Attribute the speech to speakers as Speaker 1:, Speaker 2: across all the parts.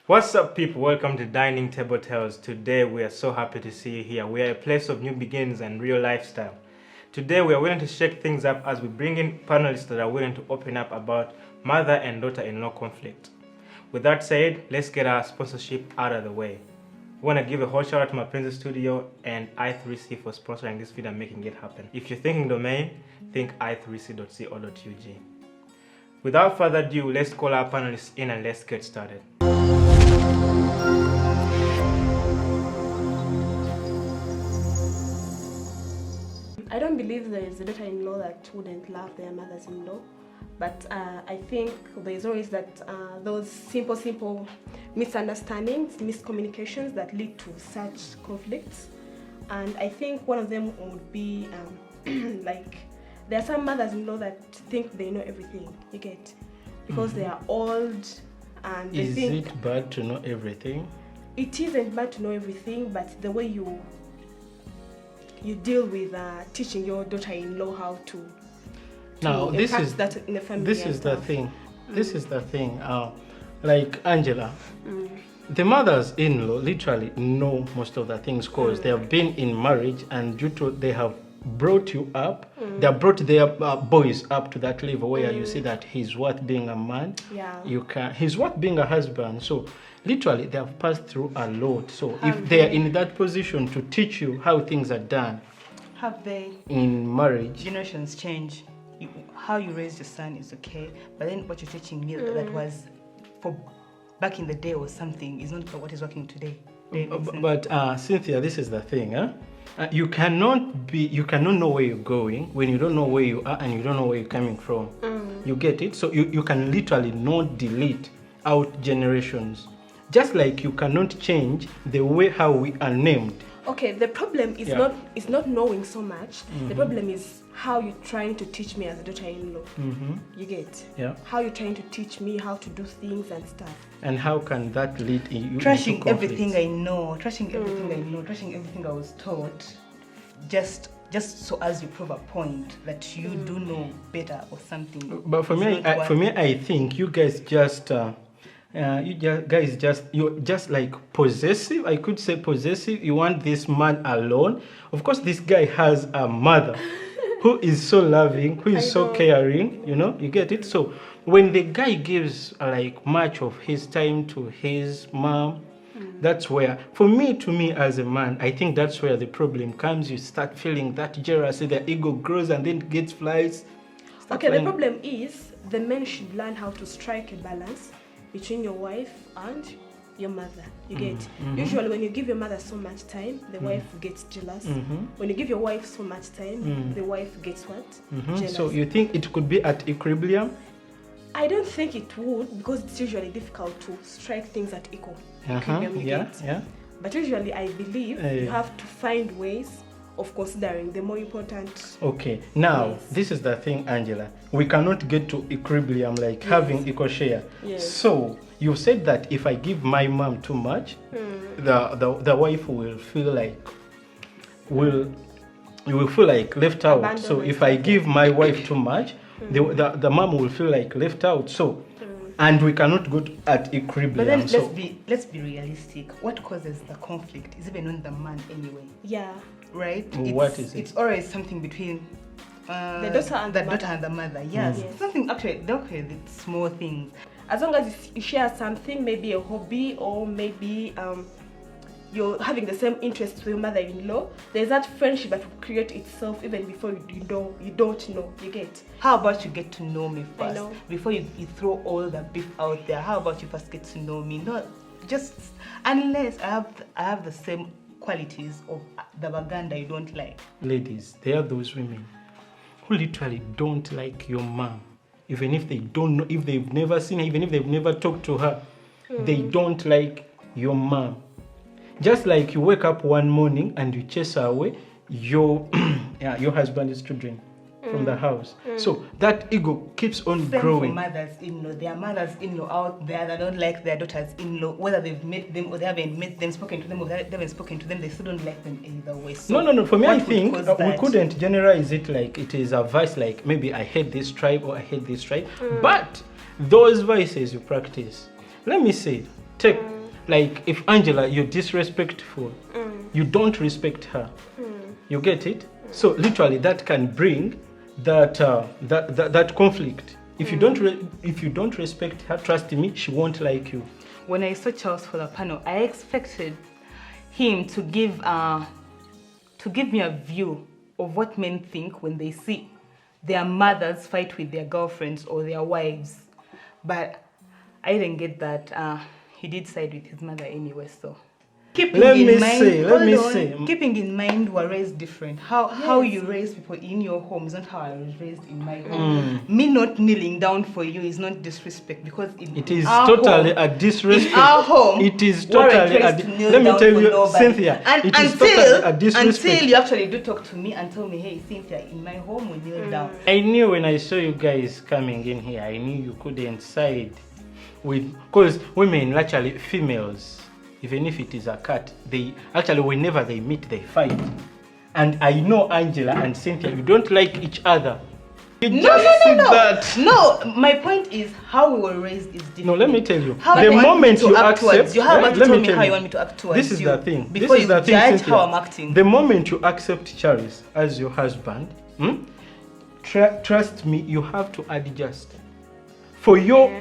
Speaker 1: What's up, people? Welcome to Dining Table Tales. Today we are so happy to see you here. We are a place of new beginnings and real lifestyle. Today we are willing to shake things up as we bring in panelists that are willing to open up about mother and daughter-in-law conflict. With that said, let's get our sponsorship out of the way. We want to give a whole shout out to Mapenzi Studio and i3c for sponsoring this video and making it happen. If you're thinking domain, think i3c.co.ug. Without further ado, let's call our panelists in and let's get started.
Speaker 2: I don't believe there is a daughter-in-law that wouldn't love their mothers-in-law, but I think there's always those simple misunderstandings, miscommunications that lead to such conflicts. And I think one of them would be like there are some mothers-in-law that think they know everything. You get, because they are old and they think.
Speaker 3: Is it bad to know everything?
Speaker 2: It isn't bad to know everything, but the way you deal with teaching your daughter-in-law how to
Speaker 3: now this is
Speaker 2: that in the family.
Speaker 3: This is the thing. This is the thing. Like Angela, the mothers-in-law literally know most of the things because they have been in marriage, and due to they have brought you up, they have brought their boys up to that level where you see that he's worth being a man.
Speaker 2: Yeah.
Speaker 3: He's worth being a husband. So literally they have passed through a lot. So if they are in that position to teach you how things are done,
Speaker 4: have they
Speaker 3: in marriage,
Speaker 4: generations change. How you raised your son is okay, but then what you're teaching me that was for back in the day or something is not what is working today.
Speaker 3: But Cynthia, this is the thing, huh? You cannot know where you're going when you don't know where you are and you don't know where you're coming from. You get it? So you can literally not delete out generations. Just like you cannot change the way how we are named.
Speaker 2: Okay, the problem is not knowing so much. The problem is how you're trying to teach me as a daughter-in-law. You get?
Speaker 3: Yeah.
Speaker 2: How you're trying to teach me how to do things and stuff.
Speaker 3: And how can that lead you
Speaker 4: trashing
Speaker 3: into
Speaker 4: everything I know, trashing everything I know, trashing everything I was taught, just so as you prove a point that you do know better or something.
Speaker 3: But for me, I think you guys just. You're just like possessive. I could say possessive. You want this man alone. Of course, this guy has a mother who is so loving, who is so caring. You know, you get it. So when the guy gives like much of his time to his mom, that's where, to me as a man, I think that's where the problem comes. You start feeling that jealousy, the ego grows and then gets flies.
Speaker 2: Okay, the problem is the men should learn how to strike a balance between your wife and your mother. You get? Usually when you give your mother so much time, the wife gets jealous. When you give your wife so much time, the wife gets what? Jealous.
Speaker 3: So you think it could be at equilibrium?
Speaker 2: I don't think it would, because it's usually difficult to strike things at equal equilibrium. You get?
Speaker 3: Yeah.
Speaker 2: But usually I believe you have to find ways of considering the more important.
Speaker 3: Okay, now this is the thing, Angela. We cannot get to equilibrium like having equal share. So you said that if I give my mom too much, the wife will feel like left out.
Speaker 2: Abandoned.
Speaker 3: So if I give my wife too much, the mom will feel like left out. So and we cannot go at equilibrium.
Speaker 4: But then let's be realistic. What causes the conflict is even on the man anyway.
Speaker 2: Yeah.
Speaker 4: Right?
Speaker 3: What is it?
Speaker 4: It's always something between
Speaker 2: the daughter and
Speaker 4: the mother. Yes. Something actually, it's small things.
Speaker 2: As long as you share something, maybe a hobby, or maybe you're having the same interests with your mother-in-law, there's that friendship that will create itself even before you don't know. You get?
Speaker 4: How about you get to know me first?
Speaker 2: I know.
Speaker 4: Before you throw all the beef out there, how about you first get to know me? Not just unless I have the same qualities of the baganda you don't like.
Speaker 3: Ladies, there are those women who literally don't like your mom. Even if they don't know, if they've never seen her, even if they've never talked to her, they don't like your mom. Just like you wake up one morning and you chase her away, your husband is to drink from the house. So that ego keeps on growing.
Speaker 4: For mothers-in-law, there are mothers-in-law out there that don't like their daughters-in-law, whether they've met them or they haven't met them, spoken to them or they haven't spoken to them, they still don't like them either way. So
Speaker 3: no. For me, I think we couldn't generalize it like it is a vice, like maybe I hate this tribe or I hate this tribe. But those vices you practice, let me say, Take, like, if Angela, you're disrespectful, you don't respect her. You get it? So literally, that can bring that conflict. If you don't respect her, trust me, she won't like you.
Speaker 4: When I saw Charles for the panel, I expected him to give me a view of what men think when they see their mothers fight with their girlfriends or their wives. But I didn't get that. He did side with his mother anyway, so.
Speaker 3: Let me say.
Speaker 4: Keeping in mind we're raised different. How you raise people in your home is not how I was raised in my home. Me not kneeling down for you is not disrespect, because
Speaker 3: it is totally a disrespect.
Speaker 4: In our home,
Speaker 3: it is totally let me tell you, Cynthia,
Speaker 4: and
Speaker 3: it is totally a disrespect.
Speaker 4: Until you actually do talk to me and tell me, hey Cynthia, in my home we kneel down.
Speaker 3: I knew when I saw you guys coming in here, I knew you couldn't side with, because women, actually females, even if it is a cat, they actually, whenever they meet, they fight. And I know Angela and Cynthia, you don't like each other.
Speaker 4: No, my point is how we were raised is different.
Speaker 3: No, let me tell you.
Speaker 4: How
Speaker 3: the moment you
Speaker 4: accept,
Speaker 3: accept,
Speaker 4: you have to
Speaker 3: let
Speaker 4: tell
Speaker 3: me
Speaker 4: me
Speaker 3: tell
Speaker 4: how
Speaker 3: you
Speaker 4: you want me to act towards
Speaker 3: this is
Speaker 4: you
Speaker 3: the thing.
Speaker 4: Before
Speaker 3: this is
Speaker 4: you
Speaker 3: the thing,
Speaker 4: judge
Speaker 3: Cynthia.
Speaker 4: how I'm acting.
Speaker 3: The moment you accept Charles as your husband, trust me, you have to adjust. For your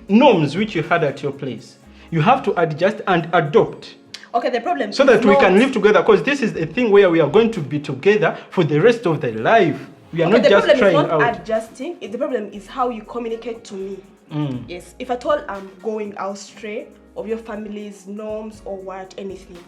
Speaker 3: norms which you had at your place, you have to adjust and adopt.
Speaker 2: Okay, the problem
Speaker 3: so that we can live together, because this is a thing where we are going to be together for the rest of the life. We are not just trying out.
Speaker 2: The problem is not adjusting. The problem is how you communicate to me. Yes, if at all I'm going astray of your family's norms or what, anything,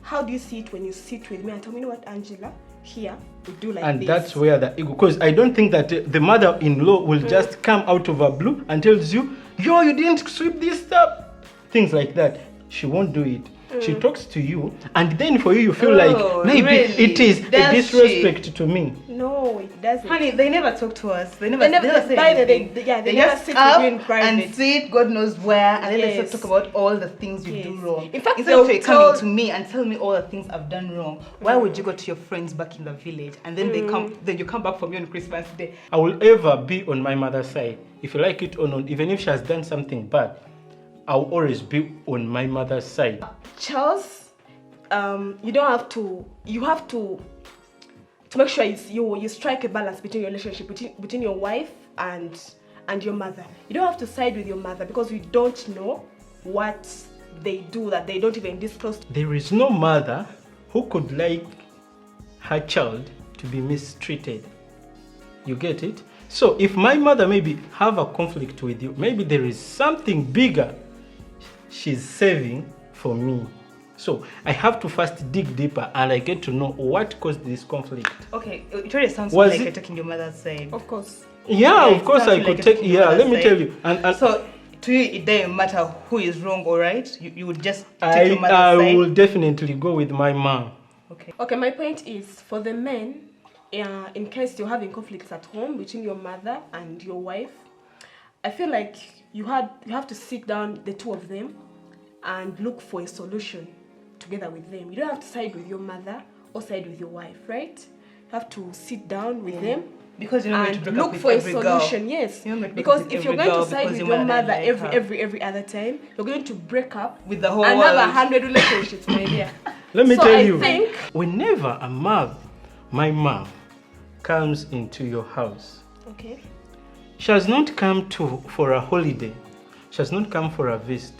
Speaker 2: how do you see it when you sit with me and tell me, you know what, Angela, here we do like
Speaker 3: and
Speaker 2: this?
Speaker 3: And that's where the ego, because I don't think that the mother-in-law will just come out of a blue and tells you, yo, you didn't sweep this up. Things like that. She won't do it. She talks to you, and then for you feel like maybe it is a disrespect to me.
Speaker 2: No, it doesn't.
Speaker 4: Honey, they never talk to us. They never say anything.
Speaker 2: They
Speaker 4: just
Speaker 2: never sit
Speaker 4: up
Speaker 2: with you in private.
Speaker 4: and sit God knows where, and then they talk about all the things you do wrong.
Speaker 2: In fact,
Speaker 4: instead of you coming to me and tell me all the things I've done wrong, why would you go to your friends back in the village and then then you come back for me on Christmas Day?
Speaker 3: I will ever be on my mother's side, if you like it or not. Even if she has done something bad, I'll always be on my mother's side.
Speaker 2: Charles, you don't have to. You have to make sure you strike a balance between your relationship between your wife and your mother. You don't have to side with your mother, because we don't know what they do that they don't even disclose.
Speaker 3: There is no mother who could like her child to be mistreated. You get it? So if my mother maybe have a conflict with you, maybe there is something bigger she's saving for me. So I have to first dig deeper, and I get to know what caused this conflict.
Speaker 4: Okay, it really sounds like you're taking your mother's side.
Speaker 2: Of course.
Speaker 3: Yeah, of course I could take. Yeah, let me tell you. And
Speaker 4: so to you, it doesn't matter who is wrong or right. You would just take your mother's side.
Speaker 3: I will definitely go with my mom.
Speaker 2: Okay. Okay. My point is, for the men, in case you're having conflicts at home between your mother and your wife, I feel like you have to sit down, the two of them, and look for a solution together with them. You don't have to side with your mother or side with your wife, right? You have to sit down with them,
Speaker 4: because you're not going to
Speaker 2: look for a solution. Yes, because if you're going to side with your mother every other time, you're going to break up
Speaker 4: with the whole
Speaker 2: another
Speaker 4: world.
Speaker 2: 100 relationships, my dear.
Speaker 3: Let me tell you,
Speaker 2: think
Speaker 3: whenever my mom comes into your house,
Speaker 2: okay,
Speaker 3: she has not come for a holiday. She has not come for a visit.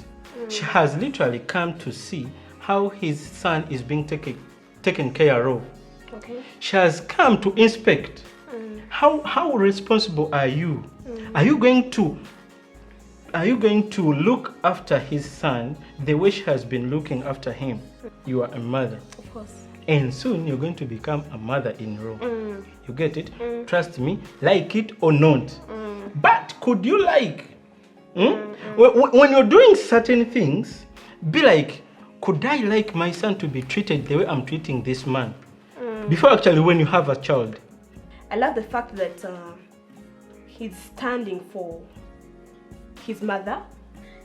Speaker 3: She has literally come to see how his son is being taken care of.
Speaker 2: Okay.
Speaker 3: She has come to inspect. How responsible are you? Are you going to look after his son the way she has been looking after him? You are a mother.
Speaker 2: Of course.
Speaker 3: And soon you're going to become a mother-in-law. You get it? Trust me, like it or not. But could you like? When you're doing certain things, be like, could I like my son to be treated the way I'm treating this man? Before actually when you have a child.
Speaker 2: I love the fact that he's standing for his mother,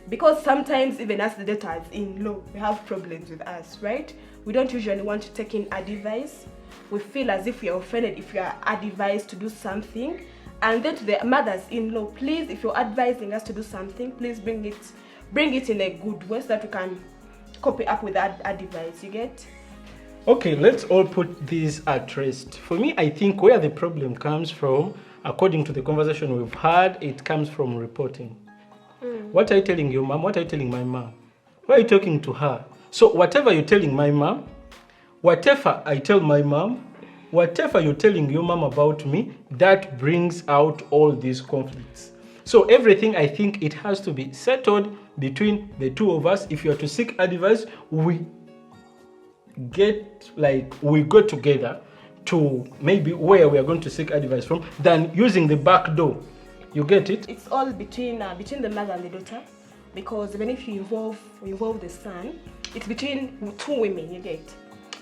Speaker 2: because sometimes even as the daughters-in-law, we have problems with us, right? We don't usually want to take in advice. We feel as if we are offended if we are advised to do something. And then to the mothers-in-law, please, if you're advising us to do something, please bring it bring it in a good way so that we can copy up with that advice. You get?
Speaker 3: Okay, let's all put this at rest. For me, I think where the problem comes from, according to the conversation we've had, it comes from reporting. What are you telling your mom? What are you telling my mom? Why are you talking to her? So whatever you're telling my mom, whatever I tell my mom, whatever you're telling your mom about me, that brings out all these conflicts. So everything, I think it has to be settled between the two of us. If you are to seek advice, we go together to maybe where we are going to seek advice from than using the back door. You get it?
Speaker 2: It's all between the mother and the daughter, because even if you involve the son, it's between two women. You get?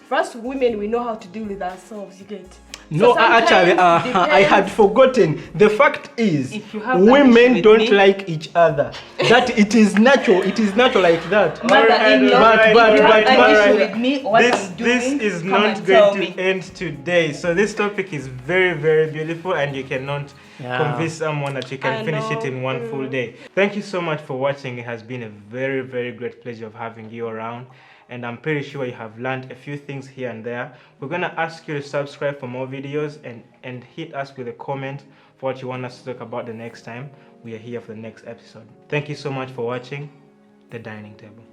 Speaker 2: First, women, we know how to deal with ourselves. You get?
Speaker 3: No,
Speaker 2: So
Speaker 3: actually,
Speaker 2: sometimes
Speaker 3: I had forgotten. The fact is,
Speaker 4: If you have that issue
Speaker 3: women
Speaker 4: with
Speaker 3: don't
Speaker 4: me-
Speaker 3: like each other. That it is natural. It is natural like that.
Speaker 4: Mother-in-law,
Speaker 3: But-
Speaker 4: if you have
Speaker 3: but-
Speaker 4: an
Speaker 3: but-
Speaker 4: issue with me, what
Speaker 1: This
Speaker 4: I'm doing,
Speaker 1: is
Speaker 4: come
Speaker 1: not
Speaker 4: and tell
Speaker 1: going to
Speaker 4: me.
Speaker 1: end today. So this topic is very, very beautiful, and you cannot convince someone that you can
Speaker 2: I
Speaker 1: finish it
Speaker 2: know.
Speaker 1: in one full day. Thank you so much for watching. It has been a very, very great pleasure of having you around, and I'm pretty sure you have learned a few things here and there. We're gonna ask you to subscribe for more videos and hit us with a comment for what you want us to talk about the next time we are here for the next episode. Thank you so much for watching The Dining Table.